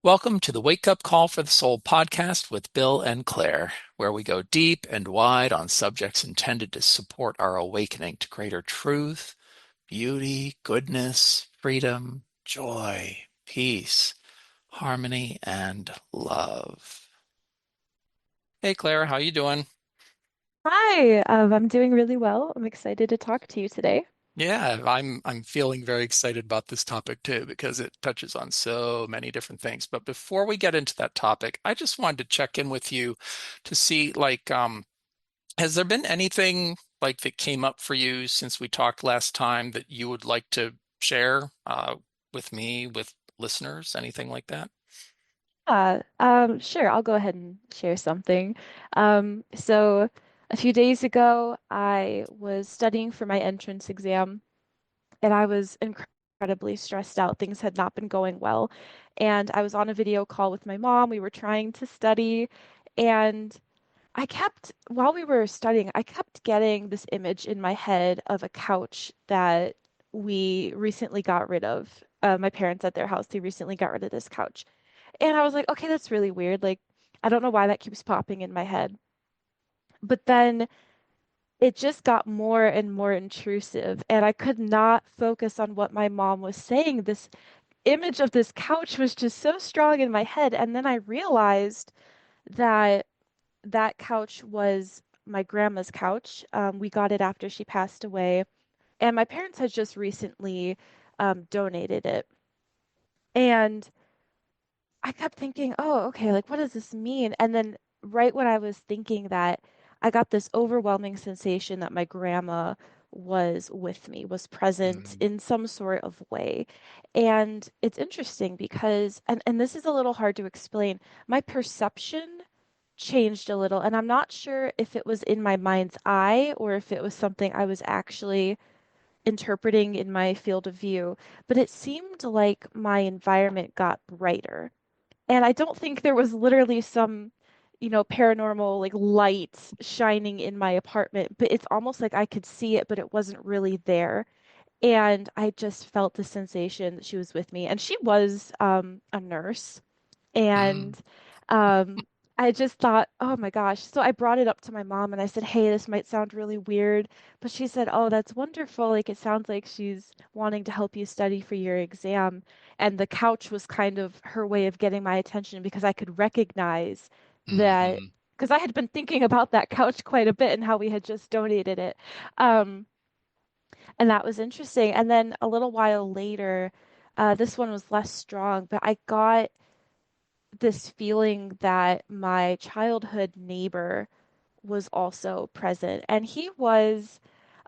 Welcome to the Wake Up Call for the Soul podcast with Bill and Claire, where we go deep and wide on subjects intended to support our awakening to greater truth, beauty, goodness, freedom, joy, peace, harmony, and love. Hey Claire, how you doing? Hi, I'm doing really well. I'm excited to talk to you today. Yeah, I'm feeling very excited about this topic too because it touches on so many different things. But before we get into that topic, I just wanted to check in with you to see has there been anything like that came up for you since we talked last time that you would like to share with me, with listeners, anything like that? Sure, I'll go ahead and share something. So a few days ago, I was studying for my entrance exam, and I was incredibly stressed out. Things had not been going well, and I was on a video call with my mom. We were trying to study, and while we were studying, I kept getting this image in my head of a couch that we recently got rid of. My parents at their house, they recently got rid of this couch. And I was like, okay, that's really weird. Like, I don't know why that keeps popping in my head. But then it just got more and more intrusive, and I could not focus on what my mom was saying. This image of this couch was just so strong in my head. And then I realized that that couch was my grandma's couch. We got it after she passed away, and my parents had just recently donated it. And I kept thinking, oh, okay, like what does this mean? And then right when I was thinking that, I got this overwhelming sensation that my grandma was with me, was present Mm, in some sort of way. And it's interesting because, and this is a little hard to explain, my perception changed a little, and I'm not sure if it was in my mind's eye or if it was something I was actually interpreting in my field of view, but it seemed like my environment got brighter. And I don't think there was literally some, paranormal like light shining in my apartment, but it's almost like I could see it, but it wasn't really there. And I just felt the sensation that she was with me. And she was a nurse. mm, And um, I just thought, oh my gosh. So I brought it up to my mom and I said, hey, this might sound really weird. But she said, oh, that's wonderful. Like it sounds like she's wanting to help you study for your exam. And the couch was kind of her way of getting my attention because I could recognize that, hmm because I had been thinking about that couch quite a bit and how we had just donated it. Um, and that was interesting. And then a little while later, this one was less strong, but I got this feeling that my childhood neighbor was also present. And he was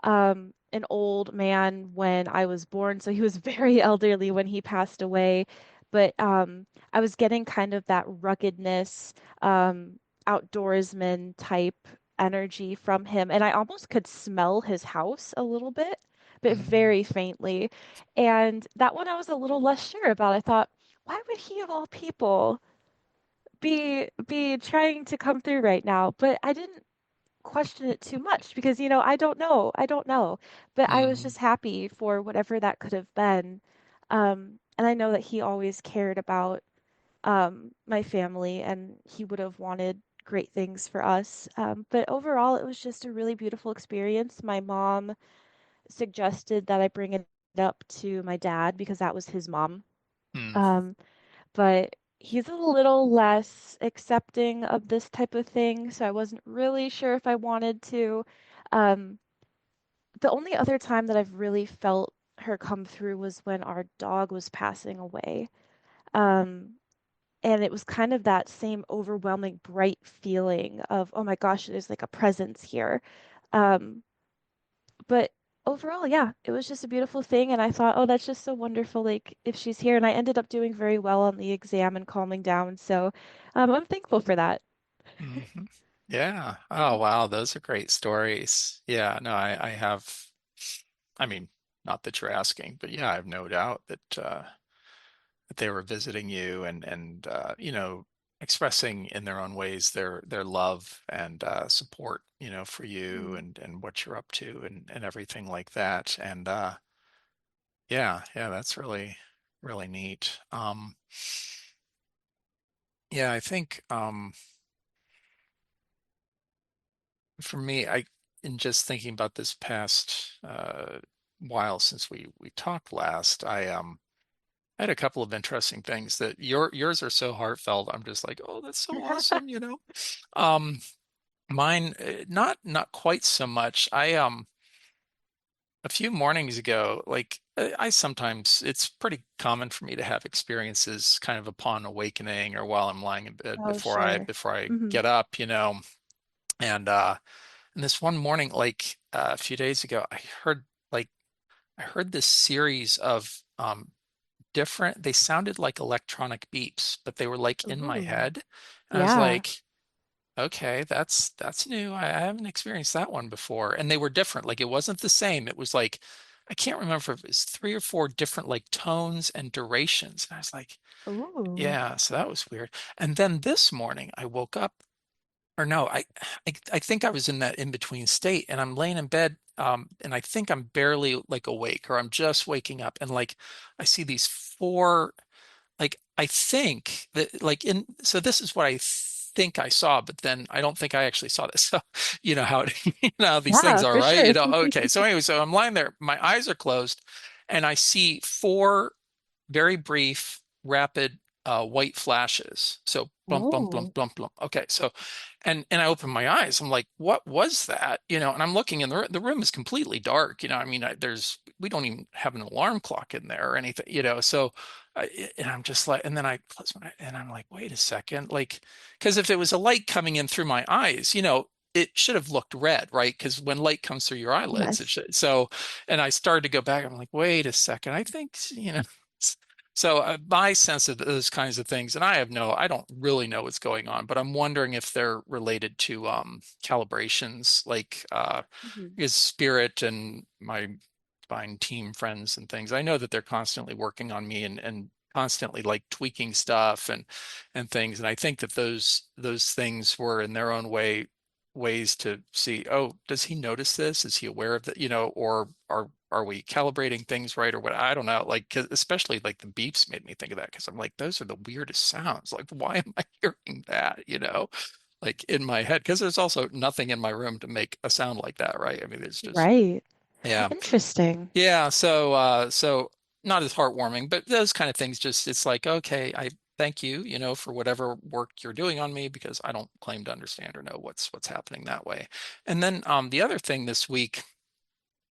an old man when I was born, so he was very elderly when he passed away. But I was getting kind of that ruggedness, outdoorsman type energy from him. And I almost could smell his house a little bit, but mm, very faintly. And that one I was a little less sure about. I thought, why would he of all people be trying to come through right now? But I didn't question it too much because, I don't know. I don't know. But I was mm, just happy for whatever that could have been. And I know that he always cared about my family and he would have wanted great things for us. But overall, it was just a really beautiful experience. My mom suggested that I bring it up to my dad because that was his mom. mm, Um, but he's a little less accepting of this type of thing, so I wasn't really sure if I wanted to. Um, the only other time that I've really felt her come through was when our dog was passing away. Um, and it was kind of that same overwhelming, bright feeling of, oh my gosh, there's like a presence here. Um, but overall, yeah, it was just a beautiful thing. And I thought, oh, that's just so wonderful. Like, if she's here, and I ended up doing very well on the exam and calming down. So I'm thankful for that. hmm Yeah. Oh, wow. Those are great stories. Yeah. No, I have, I mean, not that you're asking, but yeah, I have no doubt that they were visiting you and expressing in their own ways their love and support, for you Mm. and what you're up to and everything like that. And yeah, yeah, that's really, really neat. Yeah, I think for me, I in just thinking about this past while since we talked last, I had a couple of interesting things that yours are so heartfelt. I'm just like, oh, that's so awesome, you know. Um, Mine, not quite so much. I a few mornings ago, like I sometimes it's pretty common for me to have experiences kind of upon awakening or while I'm lying in bed Oh, before I sure. before I Hmm. get up, you know. And and this one morning, like a few days ago, like I heard this series of different, they sounded like electronic beeps, but they were like in my Ooh. head. And I was Yeah. like, okay, that's new. I haven't experienced that one before. And they were different. Like it wasn't the same. It was like I can't remember if it was three or four different like tones and durations. And I was like, Ooh. yeah, so that was weird. And then this morning I woke up, or no, I think I was in that in between state, and I'm laying in bed, and I think I'm barely like awake, or I'm just waking up, and like I see these four, like I think that like in so this is what I think I saw, but then I don't think I actually saw this. So you know how you know how these things Yeah, are, for right? sure. You know, okay. So anyway, so I'm lying there, my eyes are closed, and I see four very brief, rapid white flashes. So blump, blump, blump, Oh. blump, blump. Okay, so and I open my eyes. I'm like, what was that? You know, and I'm looking, and the room is completely dark. You know, I mean, we don't even have an alarm clock in there or anything. You know, so and I'm just like, and then I close my, and I'm like, wait a second, like, because if it was a light coming in through my eyes, you know. It should have looked red, right? Because when light comes through your eyelids, it Yes. should. So, and I started to go back. I'm like, wait a second. I think, you know, so my sense of those kinds of things, and I don't really know what's going on, but I'm wondering if they're related to calibrations, like Hmm. is Spirit and my fine team friends and things. I know that they're constantly working on me and constantly like tweaking stuff and things. And I think that those things were in their own way ways to see, oh, does he notice this? Is he aware of that? You know, or are we calibrating things right or what? I don't know. Like, 'cause especially like the beeps made me think of that because I'm like, those are the weirdest sounds. Like, why am I hearing that? You know, like in my head, because there's also nothing in my room to make a sound like that, right? I mean, it's just, Right. yeah. Interesting. Yeah, so not as heartwarming, but those kind of things just it's like, okay, I thank you, you know, for whatever work you're doing on me because I don't claim to understand or know what's happening that way. And then the other thing this week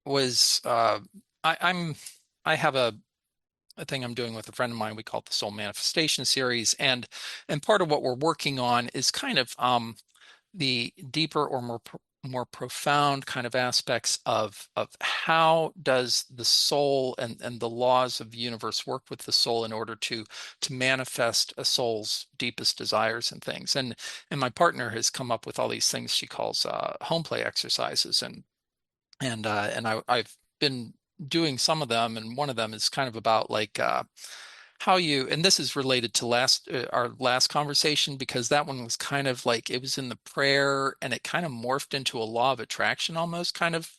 was I'm I have a thing I'm doing with a friend of mine. We call it the Soul Manifestation series, and part of what we're working on is kind of the deeper or more profound kind of aspects of how does the soul and the laws of the universe work with the soul in order to manifest a soul's deepest desires and things. And my partner has come up with all these things she calls home play exercises, and I've been doing some of them, and one of them is kind of about like how you, and this is related to our last conversation because that one was kind of like it was in the prayer and it kind of morphed into a law of attraction almost kind of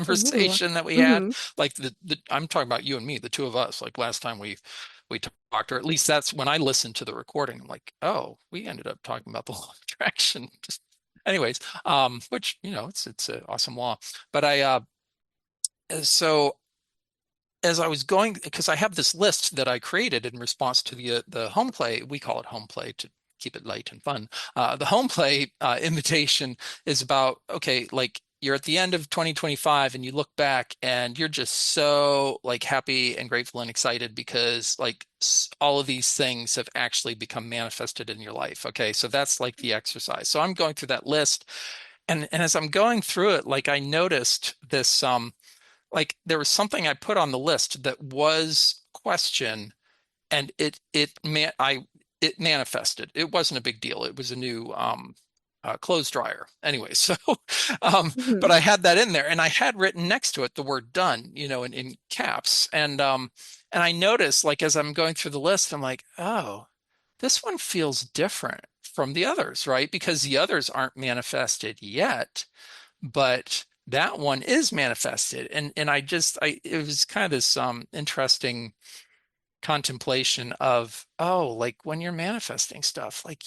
Ooh. conversation that we had. Hmm. Like the I'm talking about you and me, the two of us. Like last time we talked, or at least that's when I listened to the recording. I'm like, oh, we ended up talking about the law of attraction. Just, anyways, which you know it's an awesome law. But so as I was going, because I have this list that I created in response to the home play. We call it home play to keep it light and fun. The home play invitation is about, okay, like you're at the end of 2025 and you look back and you're just so like happy and grateful and excited because like all of these things have actually become manifested in your life. Okay, so that's like the exercise. So I'm going through that list, and as I'm going through it, like I noticed this like there was something I put on the list that was question, and it manifested. It wasn't a big deal. It was a new clothes dryer. Anyway, so Hmm. but I had that in there, and I had written next to it the word "done," you know, in caps, and I noticed like as I'm going through the list, I'm like, oh, this one feels different from the others, right? Because the others aren't manifested yet, but that one is manifested. And I just I it was kind of this interesting contemplation of, oh, like when you're manifesting stuff, like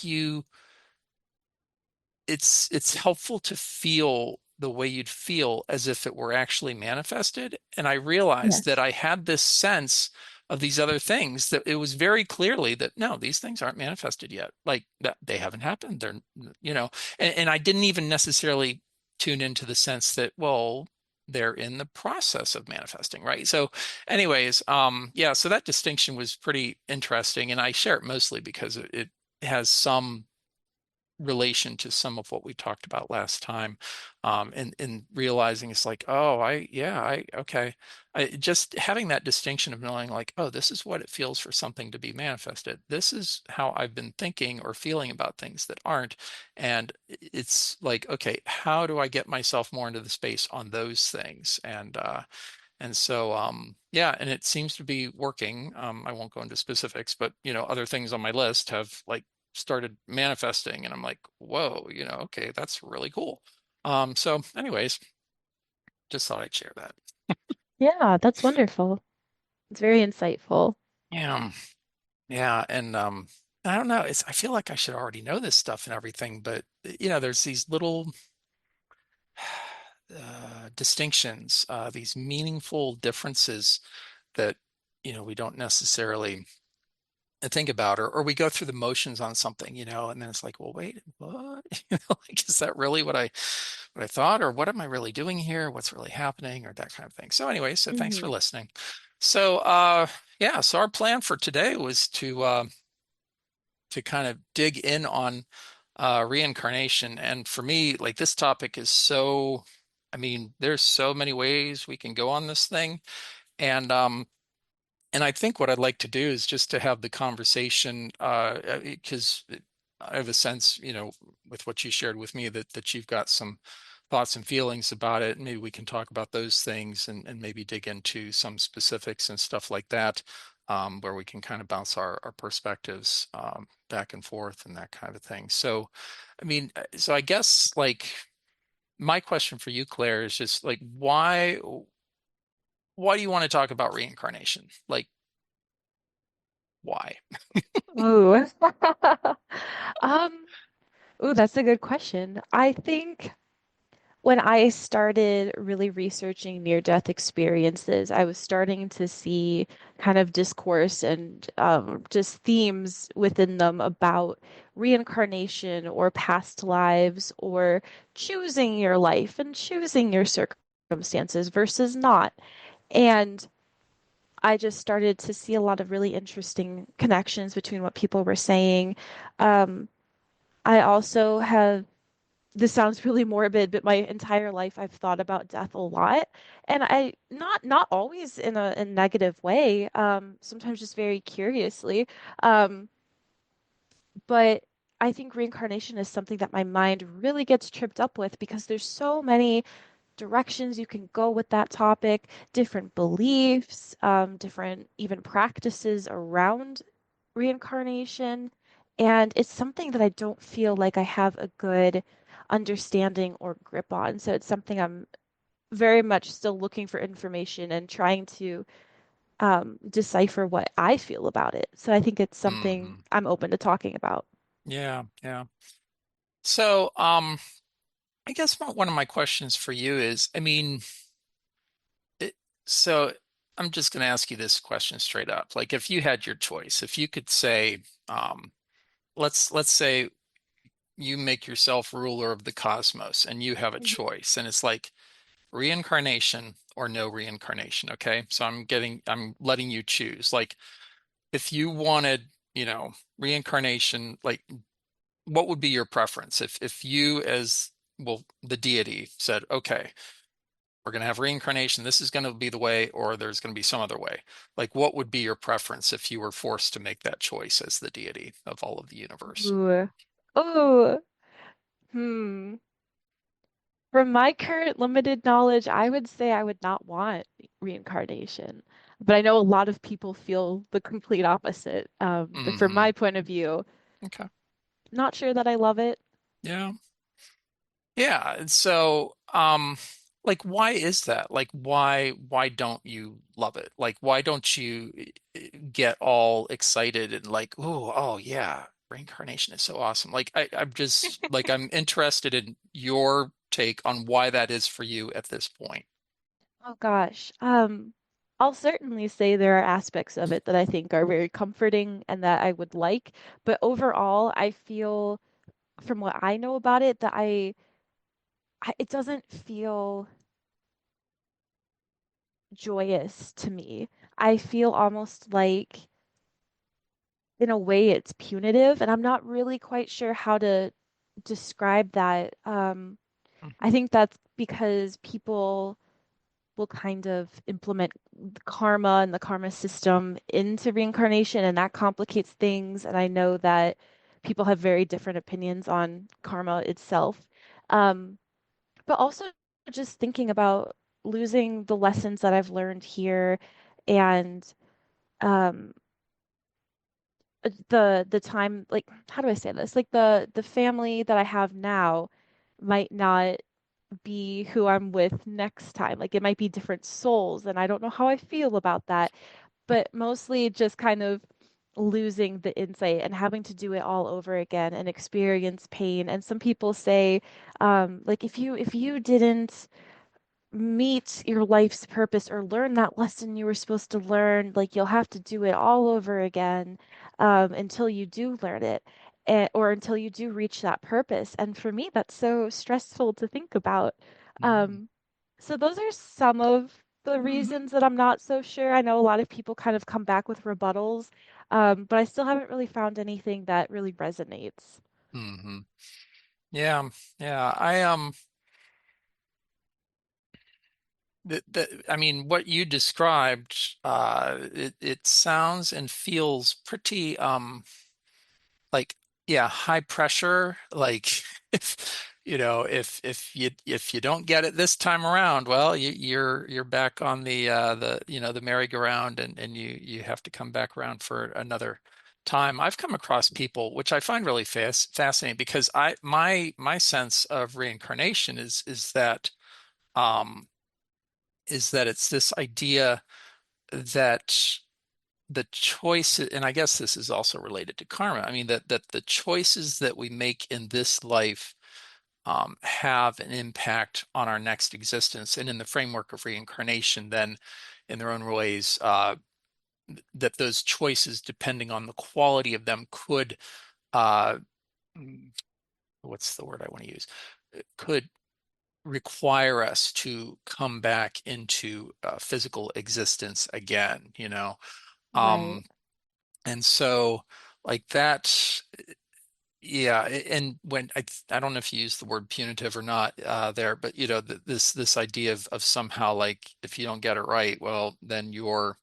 it's helpful to feel the way you'd feel as if it were actually manifested. And I realized that Yes. I had this sense of these other things that it was very clearly that no, these things aren't manifested yet. Like that they haven't happened. They're, and I didn't even necessarily tune into the sense that, well, they're in the process of manifesting, right? So anyways, yeah, so that distinction was pretty interesting. And I share it mostly because it has some relation to some of what we talked about last time, and realizing it's like, oh, okay, just having that distinction of knowing like, oh, this is what it feels for something to be manifested. This is how I've been thinking or feeling about things that aren't, and it's like, okay, how do I get myself more into the space on those things? And so, yeah, and it seems to be working. I won't go into specifics, but other things on my list have like started manifesting, and I'm like, whoa, okay, that's really cool. So, anyways, just thought I'd share that. Yeah, that's wonderful. It's very insightful. Yeah, yeah, and I don't know. I feel like I should already know this stuff and everything, but there's these little distinctions, these meaningful differences that we don't necessarily think about, or we go through the motions on something, and then it's like, well, wait, what? Like, is that really what I thought, or what am I really doing here? What's really happening, or that kind of thing. So anyway, so thanks for Hmm. listening. So yeah, so our plan for today was to kind of dig in on reincarnation. And for me, like this topic is so, I mean, there's so many ways we can go on this thing. And and I think what I'd like to do is just to have the conversation, because I have a sense, with what you shared with me, that you've got some thoughts and feelings about it. Maybe we can talk about those things, and maybe dig into some specifics and stuff like that, where we can kind of bounce our perspectives back and forth and that kind of thing. So, I mean, so I guess like my question for you, Claire, is just like, why do you want to talk about reincarnation? Like, why? Ooh. Um, ooh, that's a good question. I think when I started really researching near-death experiences, I was starting to see kind of discourse and just themes within them about reincarnation or past lives or choosing your life and choosing your circumstances versus not. And I just started to see a lot of really interesting connections between what people were saying. Um, I also have, this sounds really morbid, but my entire life I've thought about death a lot. And I not always in a negative way, sometimes just very curiously. Um, but I think reincarnation is something that my mind really gets tripped up with because there's so many directions you can go with that topic, different beliefs, different even practices around reincarnation. And it's something that I don't feel like I have a good understanding or grip on. So it's something I'm very much still looking for information and trying to decipher what I feel about it. So I think it's something Hmm. I'm open to talking about. Yeah, yeah. So, I guess one of my questions for you is, I mean, it, so I'm just going to ask you this question straight up. Like, if you had your choice, if you could say, um, let's say you make yourself ruler of the cosmos, and you have a Mhm. choice, and it's like reincarnation or no reincarnation. Okay, so I'm letting you choose. Like, if you wanted, reincarnation, like what would be your preference if you as well the deity said, okay, we're going to have reincarnation, this is going to be the way, or there's going to be some other way? Like, what would be your preference if you were forced to make that choice as the deity of all of the universe? Ooh. Oh, hmm. From my current limited knowledge, I would say I would not want reincarnation. But I know a lot of people feel the complete opposite. But from Hmm. my point of view, Okay. not sure that I love it. Yeah, yeah. And so, like why is that? Like why don't you love it? Like why don't you get all excited and like, oh yeah, reincarnation is so awesome. Like I'm just like I'm interested in your take on why that is for you at this point. Oh gosh. I'll certainly say there are aspects of it that I think are very comforting and that I would like, but overall, I feel from what I know about it that it doesn't feel joyous to me. I feel almost like in a way it's punitive, and I'm not really quite sure how to describe that. I think that's because people will kind of implement the karma and the karma system into reincarnation, and that complicates things. And I know that people have very different opinions on karma itself. Um, but also just thinking about losing the lessons that I've learned here and um, the time, like, how do I say this? Like the family that I have now might not be who I'm with next time. Like it might be different souls, and I don't know how I feel about that. But mostly just kind of losing the insight and having to do it all over again and experience pain. And some people say, like if you didn't meet your life's purpose or learn that lesson you were supposed to learn, like you'll have to do it all over again until you do learn it. Or until you do reach that purpose. And for me, that's so stressful to think about. Mhm. Um, so those are some of the Mhm. reasons that I'm not so sure. I know a lot of people kind of come back with rebuttals, but I still haven't really found anything that really resonates. Mhm. Yeah, yeah. I mean, what you described, it sounds and feels pretty, like, yeah, high pressure. Like, if if you don't get it this time around, well, you're back on the the merry-go-round, and you have to come back around for another time. I've come across people, which I find really fascinating, because my sense of reincarnation um is that it's this idea that the choice, and I guess this is also related to karma. I mean that the choices that we make in this life have an impact on our next existence, and in the framework of reincarnation, then in their own ways, that those choices, depending on the quality of them, could uh, mm, what's the word I want to use? It could require us to come back into physical existence again, you know. Right. Um, and so like that, yeah. And when I don't know if you use the word punitive or not there, but this idea of somehow, like, if you don't get it right, well, then your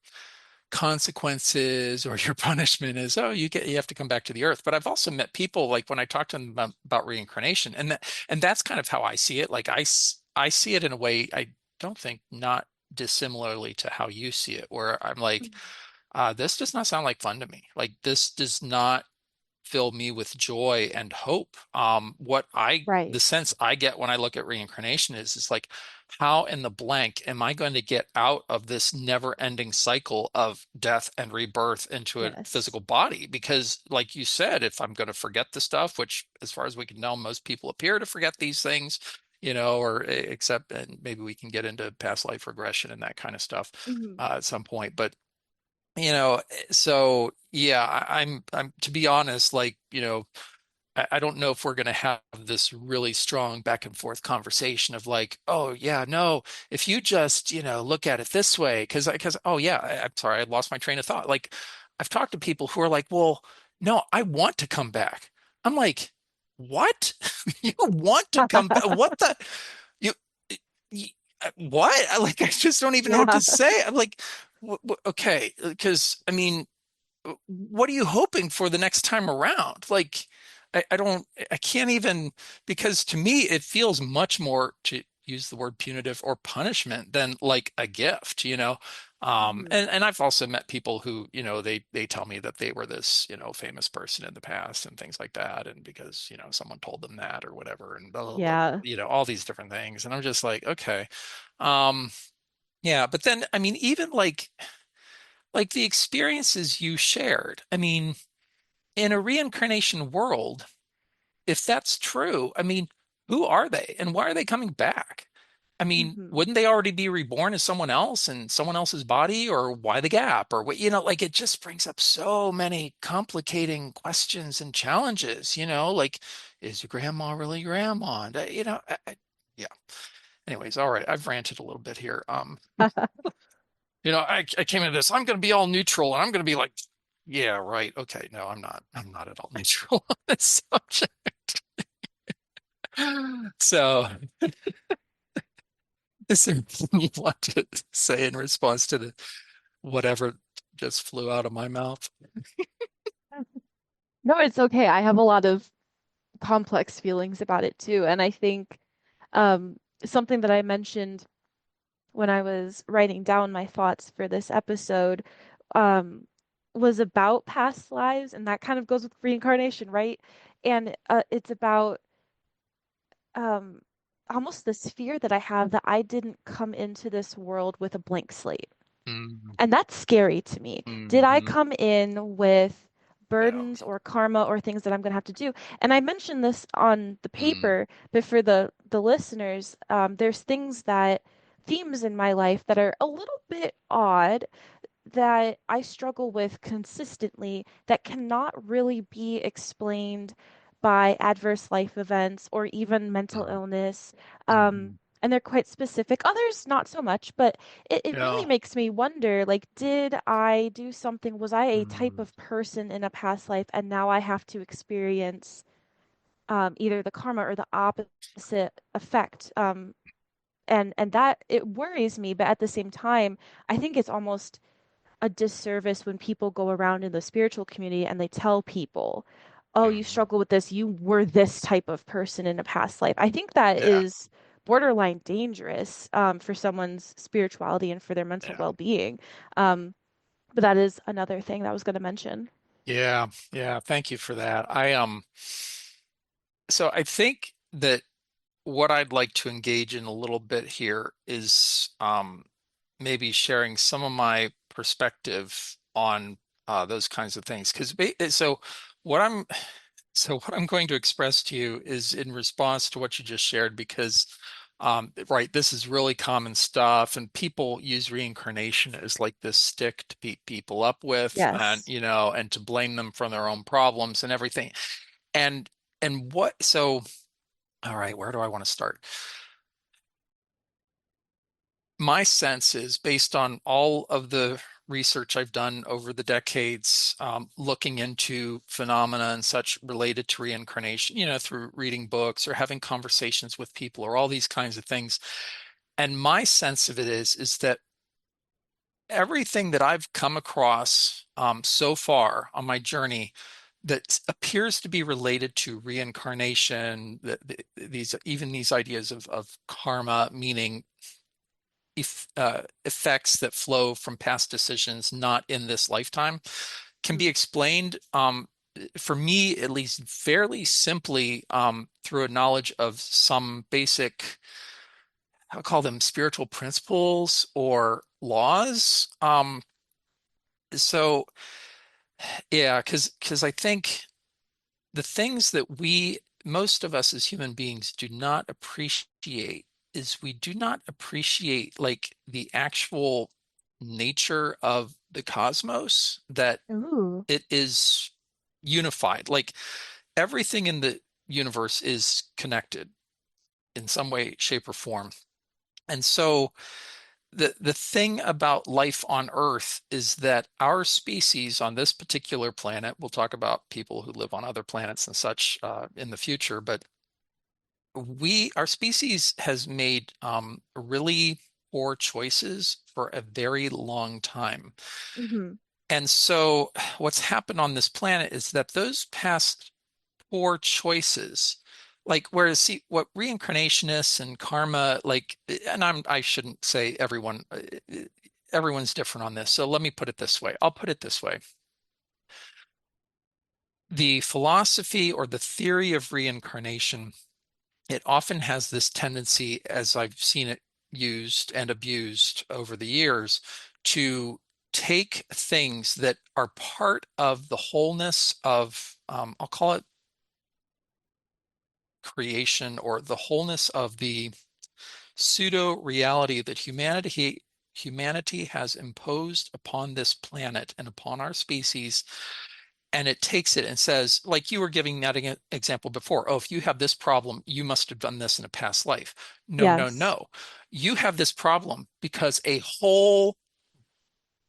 consequences or your punishment is, oh, you have to come back to the earth. But I've also met people, like, when I talk to them about reincarnation, and that's kind of how I see it. Like I see it in a way, I don't think, not dissimilarly to how you see it, where I'm like, Mhm. this does not sound like fun to me. Like, this does not fill me with joy and hope. Right. The sense I get when I look at reincarnation is like, how in the blank am I going to get out of this never-ending cycle of death and rebirth into a Yes. physical body? Because, like you said, if I'm going to forget the stuff, which, as far as we can tell, most people appear to forget these things, or except, and maybe we can get into past life regression and that kind of stuff Mhm. at some point. But so yeah, I'm to be honest, like, I don't know if we're going to have this really strong back and forth conversation of like, oh yeah, no, if you just, look at it this way, oh yeah, I'm sorry, I lost my train of thought. Like, I've talked to people who are like, well, no, I want to come back. I'm like, what? You want to come back? What the? You, you what? Like, I just don't even know what Yeah. to say. I'm like, okay, because I mean, what are you hoping for the next time around? Like, I don't, I can't even, because to me, it feels much more, to use the word punitive or punishment, than like a gift, you know? Hmm. And I've also met people who, they tell me that they were this, famous person in the past and things like that, and because, someone told them that or whatever, and blah blah blah, Yeah. all these different things. And I'm just like, okay. Um, yeah, but then I mean, even like the experiences you shared, I mean, in a reincarnation world, if that's true, I mean, who are they and why are they coming back? I mean, Hmm. wouldn't they already be reborn as someone else in someone else's body, or why the gap? Or what, like it just brings up so many complicating questions and challenges, like, is your grandma really your grandma? And, yeah. Anyways, all right, I've ranted a little bit here. I came into this, I'm going to be all neutral and I'm going to be like, yeah, right. Okay. No, I'm not at all neutral on this subject. So, is there anything you want to say in response to the whatever just flew out of my mouth? No, it's okay. I have a lot of complex feelings about it too. And I think something that I mentioned when I was writing down my thoughts for this episode um, was about past lives, and that kind of goes with reincarnation, right? And it's about um, almost this fear that I have that I didn't come into this world with a blank slate. Mm, And that's scary to me. Did I hmm. come in with Yeah. burdens or karma or things that I'm going to have to do? And I mentioned this on the Mm, paper, but for the listeners, there's things that themes in my life that are a little bit odd that I struggle with consistently that cannot really be explained by adverse life events or even mental mm, illness. Um, mhm. and they're quite specific. Others, not so much, but it really Yeah. makes me wonder, like, did I do something? Was I a type Mm, of person in a past life, and now I have to experience either the karma or the opposite effect? And that it worries me, but at the same time, I think it's almost a disservice when people go around in the spiritual community and they tell people, oh, you mm. struggle with this, you were this type of person in a past life. I think that Yeah. is borderline dangerous for someone's spirituality and for their mental Yeah. well-being. Um, but that is another thing that I was going to mention. Yeah. Yeah. Thank you for that. So I think that what I'd like to engage in a little bit here is maybe sharing some of my perspective on those kinds of things. What I'm what I'm going to express to you is in response to what you just shared, because right, this is really common stuff, and people use reincarnation as like this stick to beat people up with, and Yes. and to blame them for their own problems and everything. And what so all right, where do I want to start? My sense is, based on all of the research I've done over the decades, looking into phenomena and such related to reincarnation, through reading books or having conversations with people or all these kinds of things. And my sense of it is that everything that I've come across so far on my journey that appears to be related to reincarnation, these ideas of karma, meaning effects that flow from past decisions not in this lifetime, can be Mhm. explained, for me at least, fairly simply, through a knowledge of some basic, I'll call them spiritual principles or laws. So yeah, because I think the things that most of us as human beings do not appreciate is we do not appreciate like the actual nature of the cosmos, that Ooh. it is unified. Like everything in the universe is connected in some way, shape, or form. And so the thing about life on Earth is that our species on this particular planet, we'll talk about people who live on other planets and such in the future, but our species has made really poor choices for a very long time. Hmm. And so what's happened on this planet is that those past poor choices, like, whereas, see, what reincarnationists and karma, like, and I shouldn't say everyone, everyone's different on this. So let me put it this way. I'll put it this way. The philosophy or the theory of reincarnation, it often has this tendency, as I've seen it used and abused over the years, to take things that are part of the wholeness of, I'll call it creation, or the wholeness of the pseudo reality that humanity has imposed upon this planet and upon our species, and it takes it and says, like you were giving that example before, oh, if you have this problem, you must have done this in a past life. No, no, Yes. no. You have this problem because a whole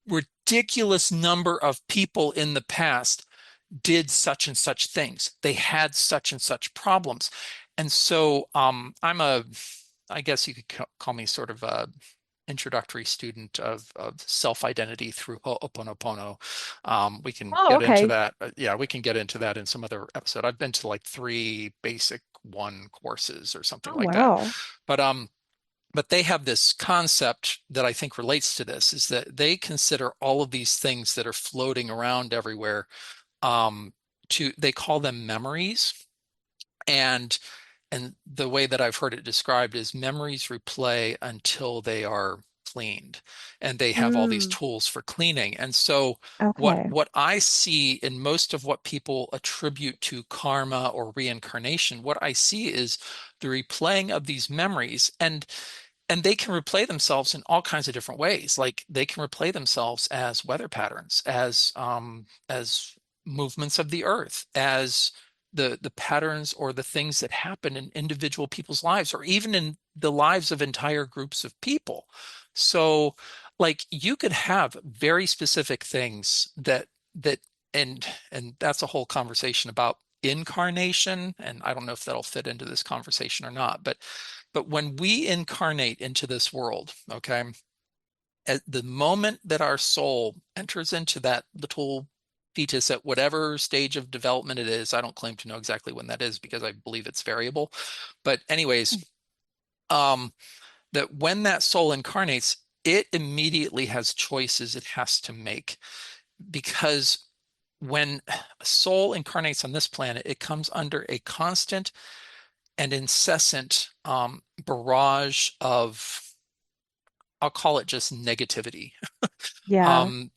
ridiculous number of people in the past did such and such things. They had such and such problems. And so I guess you could call me sort of a introductory student of self-identity through Ho'oponopono. We can Oh, get into okay. that. Yeah, we can get into that in some other episode. I've been to like 3 basic 1 courses or something Oh, like that. wow. But um, but they have this concept that I think relates to this, is that they consider all of these things that are floating around everywhere, um, they call them memories. And the way that I've heard it described is memories replay until they are cleaned, and they have all these Mm, tools for cleaning. And so okay. what I see in most of what people attribute to karma or reincarnation, what I see is the replaying of these memories. And they can replay themselves in all kinds of different ways. Like they can replay themselves as weather patterns, as movements of the earth, as the patterns or the things that happen in individual people's lives, or even in the lives of entire groups of people. So, like you could have very specific things that and that's a whole conversation about incarnation, and I don't know if that'll fit into this conversation or not, but when we incarnate into this world, okay, at the moment that our soul enters into that little fetus at whatever stage of development it is, I don't claim to know exactly when that is because I believe it's variable. But anyways, um, that when that soul incarnates, it immediately has choices it has to make, because when a soul incarnates on this planet, it comes under a constant and incessant barrage of, I'll call it just negativity. Yeah. Um,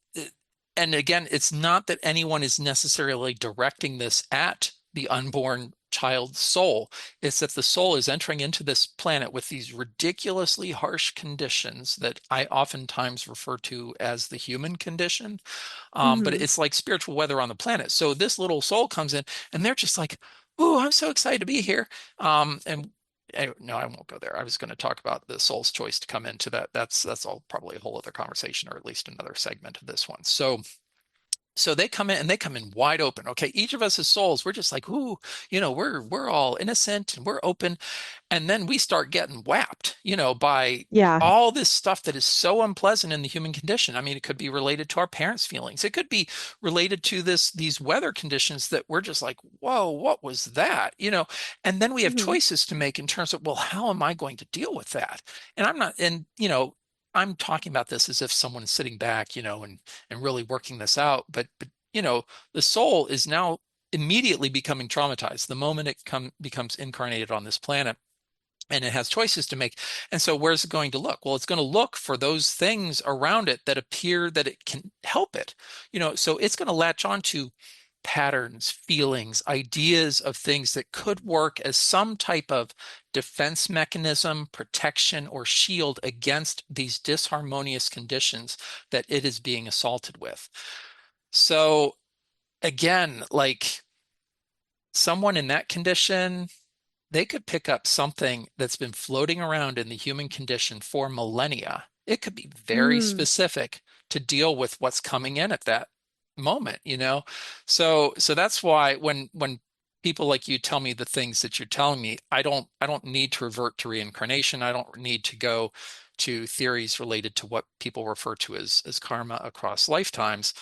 and again, it's not that anyone is necessarily directing this at the unborn child's soul. It's that the soul is entering into this planet with these ridiculously harsh conditions that I oftentimes refer to as the human condition. But Hmm. it's like spiritual weather on the planet. So this little soul comes in and they're just like, "Ooh, I'm so excited to be here." And no, I won't go there. I was going to talk about the soul's choice to come into that. That's all probably a whole other conversation, or at least another segment of this one. So they come in and they come in wide open. Okay, each of us as souls, we're just like, ooh, we're all innocent and we're open. And then we start getting whapped, by Yeah. all this stuff that is so unpleasant in the human condition. I mean, it could be related to our parents' feelings. It could be related to these weather conditions that we're just like, whoa, what was that? And then we have Hmm. choices to make in terms of, well, how am I going to deal with that? And I'm talking about this as if someone's sitting back, and really working this out. But the soul is now immediately becoming traumatized the moment it becomes incarnated on this planet, and it has choices to make. And so where's it going to look? Well, it's going to look for those things around it that appear that it can help it. So it's going to latch on to patterns, feelings, ideas of things that could work as some type of defense mechanism, protection, or shield against these disharmonious conditions that it is being assaulted with. So again, like someone in that condition, they could pick up something that's been floating around in the human condition for millennia. It could be very Mm. specific to deal with what's coming in at that moment. So that's why when people like you tell me the things that you're telling me, I don't need to revert to reincarnation. I don't need to go to theories related to what people refer to as karma across lifetimes.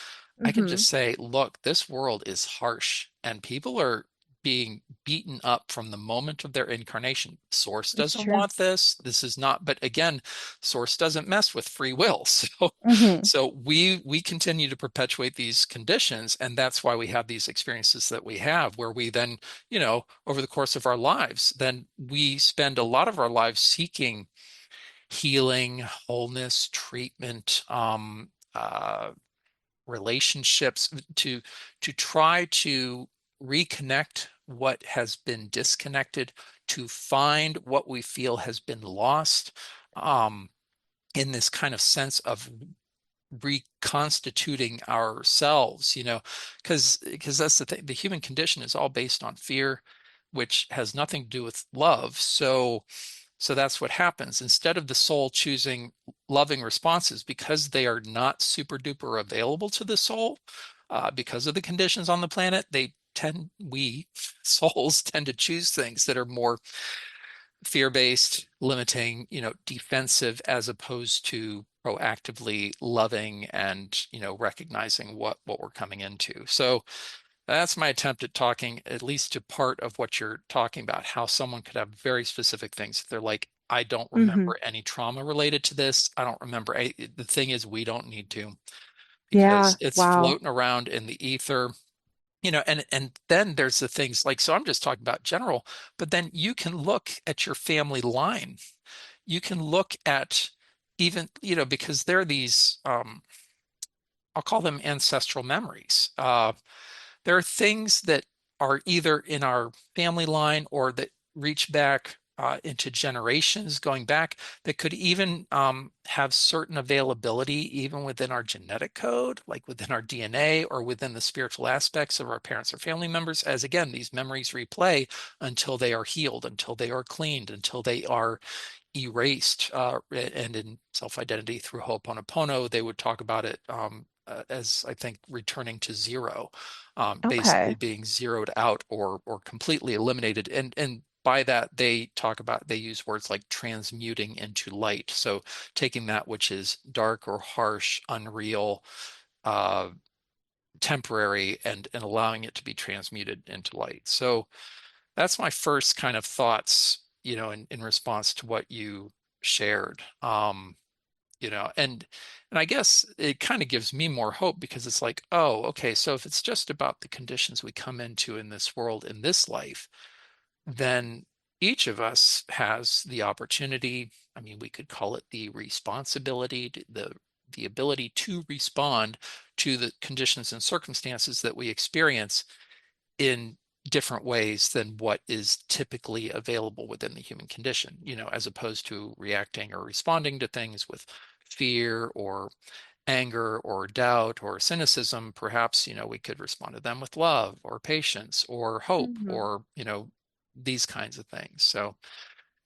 I can Hmm. just say, look, this world is harsh and people are being beaten up from the moment of their incarnation. Source It's doesn't true. want this. This is not, but again, Source doesn't mess with free will. So, Hmm. so we continue to perpetuate these conditions, and that's why we have these experiences that we have, where we then, over the course of our lives, then we spend a lot of our lives seeking healing, wholeness, treatment, relationships to try to reconnect what has been disconnected, to find what we feel has been lost, um, in this kind of sense of reconstituting ourselves, because that's the thing. The human condition is all based on fear, which has nothing to do with love. So that's what happens. Instead of the soul choosing loving responses, because they are not super duper available to the soul, because of the conditions on the planet, we souls tend to choose things that are more fear-based, limiting, defensive, as opposed to proactively loving and, recognizing what we're coming into. So that's my attempt at talking at least to part of what you're talking about, how someone could have very specific things. They're like, I don't Hmm. remember any trauma related to this. I don't remember. The thing is, we don't need to, because Yeah. it's Wow. floating around in the ether. And then there's the things like, so I'm just talking about general, but then you can look at your family line. You can look at even, because there are these, I'll call them ancestral memories. There are things that are either in our family line or that reach back into generations going back, that could even have certain availability even within our genetic code, like within our DNA or within the spiritual aspects of our parents or family members, as again, these memories replay until they are healed, until they are cleaned, until they are erased. And in self-identity through Ho'oponopono, they would talk about it as, I think, returning to zero, basically Okay. being zeroed out or completely eliminated. And by that, they use words like transmuting into light. So taking that which is dark or harsh, unreal, uh, temporary, and allowing it to be transmuted into light. So that's my first kind of thoughts, in response to what you shared. And I guess it kind of gives me more hope, because it's like, oh, okay, so if it's just about the conditions we come into in this world, in this life, then each of us has the opportunity. I mean, we could call it the responsibility, the ability to respond to the conditions and circumstances that we experience in different ways than what is typically available within the human condition, as opposed to reacting or responding to things with fear or anger or doubt or cynicism. Perhaps, we could respond to them with love or patience or hope Hmm. or, these kinds of things. So,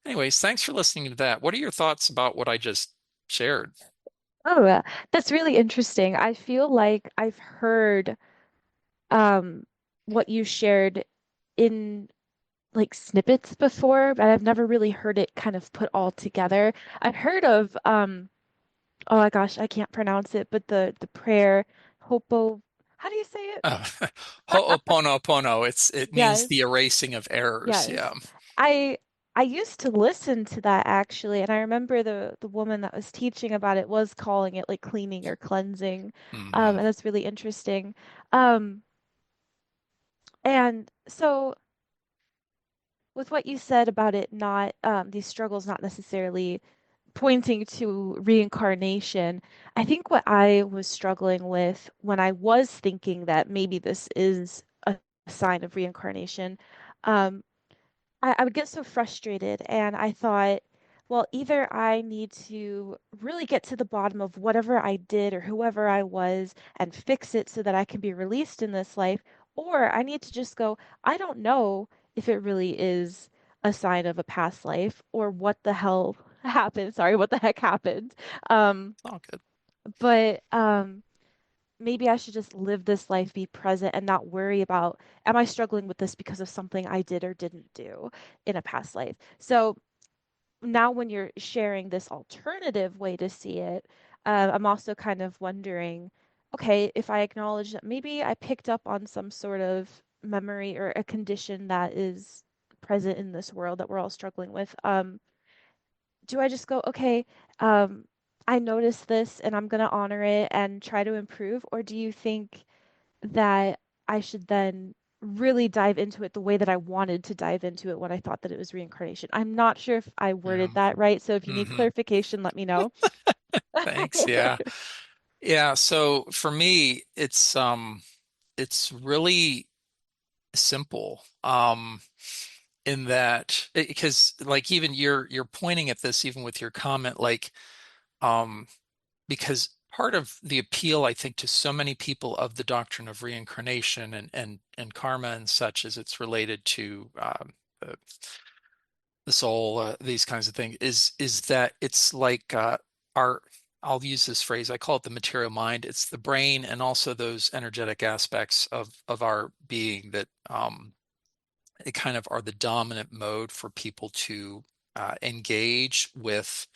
anyways, thanks for listening to that. What are your thoughts about what I just shared? Oh, that's really interesting. I feel like I've heard um what you shared in like snippets before, but I've never really heard it kind of put all together. I've heard of oh my gosh, I can't pronounce it, but the prayer Hopo, how do you say it? Uh, Ho'oponopono, it means the Yes. erasing of errors. Yeah. Yes. I I used to listen to that actually, and I remember the woman that was teaching about it was calling it like cleaning or cleansing. Hmm. And that's really interesting. Um, and so with what you said about it not these struggles not necessarily pointing to reincarnation, I think what I was struggling with when I was thinking that maybe this is a sign of reincarnation, um, I would get so frustrated and I thought, well, either I need to really get to the bottom of whatever I did or whoever I was and fix it so that I can be released in this life, or I need to just go, I don't know if it really is a sign of a past life or what the hell happened. Sorry, what the heck happened. Um, All good. but maybe I should just live this life, be present, and not worry about, am I struggling with this because of something I did or didn't do in a past life? So now when you're sharing this alternative way to see it, I'm also kind of wondering, okay, if I acknowledge that maybe I picked up on some sort of memory or a condition that is present in this world that we're all struggling with, do I just go, okay, um, I noticed this and I'm gonna honor it and try to improve? Or do you think that I should then really dive into it the way that I wanted to dive into it when I thought that it was reincarnation? I'm not sure if I Yeah. worded that right, so if you need Hmm. clarification, let me know. Thanks. Yeah. Yeah. So for me, it's really simple. In that because like even you're pointing at this even with your comment, like um because part of the appeal, I think, to so many people of the doctrine of reincarnation and karma and such as it's related to the, the soul, these kinds of things, is that it's like our I'll use this phrase, I call it the material mind. It's the brain and also those energetic aspects of our being that it kind of are the dominant mode for people to engage with,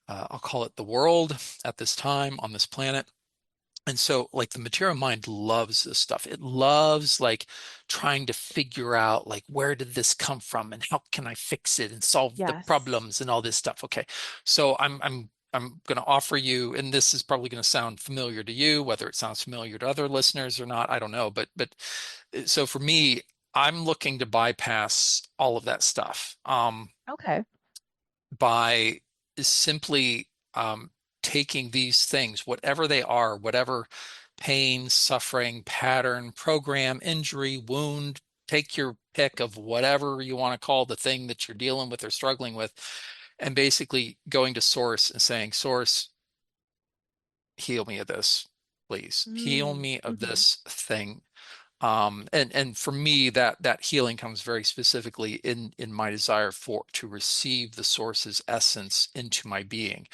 I'll call it the world at this time on this planet. And so, like, the material mind loves this stuff. It loves, like, trying to figure out, like, where did this come from and how can I fix it and solve the Yes. problems and all this stuff. Okay. So I'm going to offer you, and this is probably going to sound familiar to you, whether it sounds familiar to other listeners or not, I don't know. But so for me, I'm looking to bypass all of that stuff. Okay. By simply taking these things, whatever they are, whatever pain, suffering, pattern, program, injury, wound, take your pick of whatever you want to call the thing that you're dealing with or struggling with, and basically going to source and saying, Source, heal me of this, please. Heal Mm, me of hmm. this thing. And for me, that healing comes very specifically in my desire for to receive the source's essence into my being.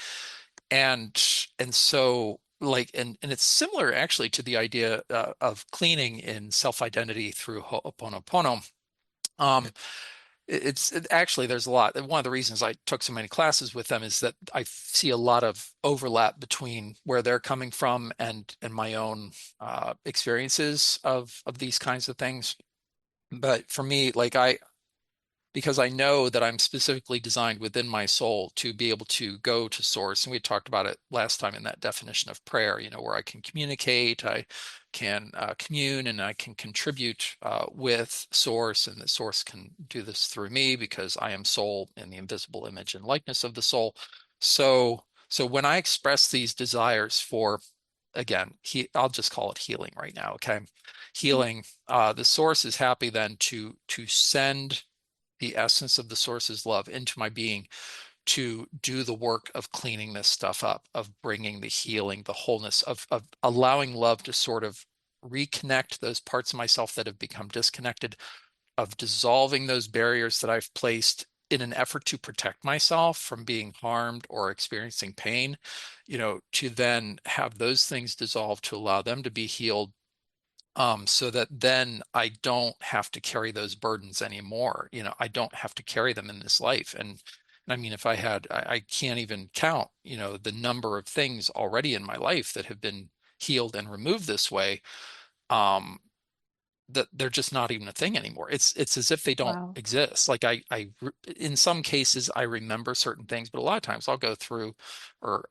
And and so like and it's similar actually to the idea of cleaning in self-identity through Ho'oponopono. Um, actually there's a lot. One of the reasons I took so many classes with them is that I see a lot of overlap between where they're coming from and my own experiences of these kinds of things. But for me, like because I know that I'm specifically designed within my soul to be able to go to source. And we talked about it last time in that definition of prayer, where I can communicate, I can commune, and I can contribute with source, and the source can do this through me because I am soul in the invisible image and likeness of the soul. So when I express these desires for, again, I'll just call it healing right now, okay? Healing, the source is happy then to send the essence of the source's love into my being to do the work of cleaning this stuff up, of bringing the healing, the wholeness, of allowing love to sort of reconnect those parts of myself that have become disconnected, of dissolving those barriers that I've placed in an effort to protect myself from being harmed or experiencing pain, to then have those things dissolve to allow them to be healed, so that then I don't have to carry those burdens anymore. I don't have to carry them in this life. And I mean, if I had, I can't even count, the number of things already in my life that have been healed and removed this way, um, that they're just not even a thing anymore. It's as if they don't Wow. exist. Like in some cases, I remember certain things, but a lot of times I'll go through, or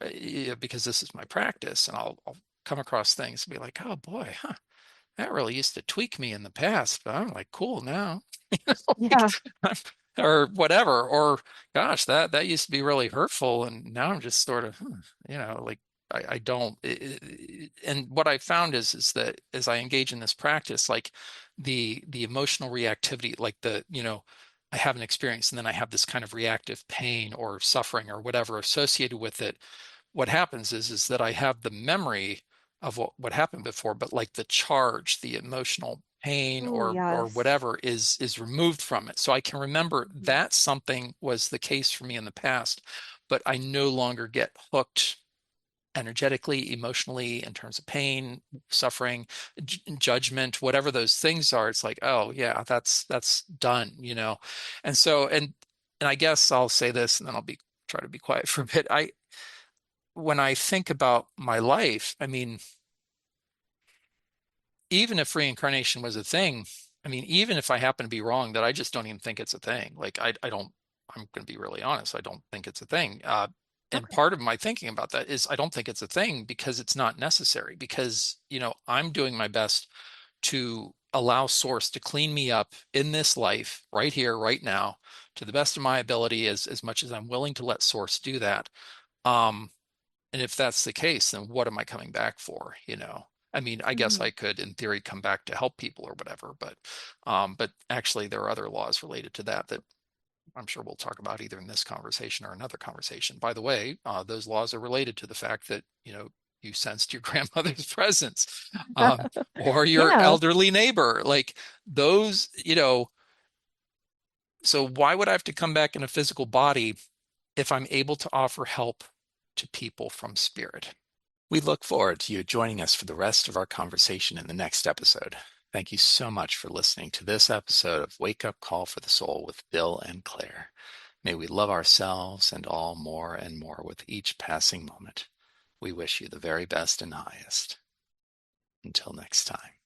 because this is my practice, and I'll come across things and be like, oh boy, huh, that really used to tweak me in the past, but I'm like cool now. Like, Yeah. or whatever. Or gosh, that used to be really hurtful, and now I'm just sort of, like I don't. And what I found is that as I engage in this practice, like the emotional reactivity, like I have an experience and then I have this kind of reactive pain or suffering or whatever associated with it. What happens is that I have the memory of what happened before, but like the charge, the emotional pain Oh, or yes. whatever is removed from it. So I can remember Mhm. that something was the case for me in the past, but I no longer get hooked energetically, emotionally, in terms of pain, suffering, judgment, whatever those things are. It's like, oh yeah, that's done. And so and I guess I'll say this and then I'll be try to be quiet for a bit. I When I think about my life, I mean, even if reincarnation was a thing, I mean, even if I happen to be wrong, that I just don't even think it's a thing. Like I don't, I'm going to be really honest. I don't think it's a thing. And Okay. part of my thinking about that is I don't think it's a thing because it's not necessary because, I'm doing my best to allow source to clean me up in this life right here, right now, to the best of my ability, as much as I'm willing to let source do that. Um, and if that's the case, then what am I coming back for? I mean, I guess Hmm. I could, in theory, come back to help people or whatever, but actually, there are other laws related to that that I'm sure we'll talk about either in this conversation or another conversation. By the way, those laws are related to the fact that you sensed your grandmother's presence, or your Yeah. elderly neighbor, like those. So why would I have to come back in a physical body if I'm able to offer help to people from spirit? We look forward to you joining us for the rest of our conversation in the next episode. Thank you so much for listening to this episode of Wake Up Call for the Soul with Bill and Claire. May we love ourselves and all more and more with each passing moment. We wish you the very best and highest. Until next time.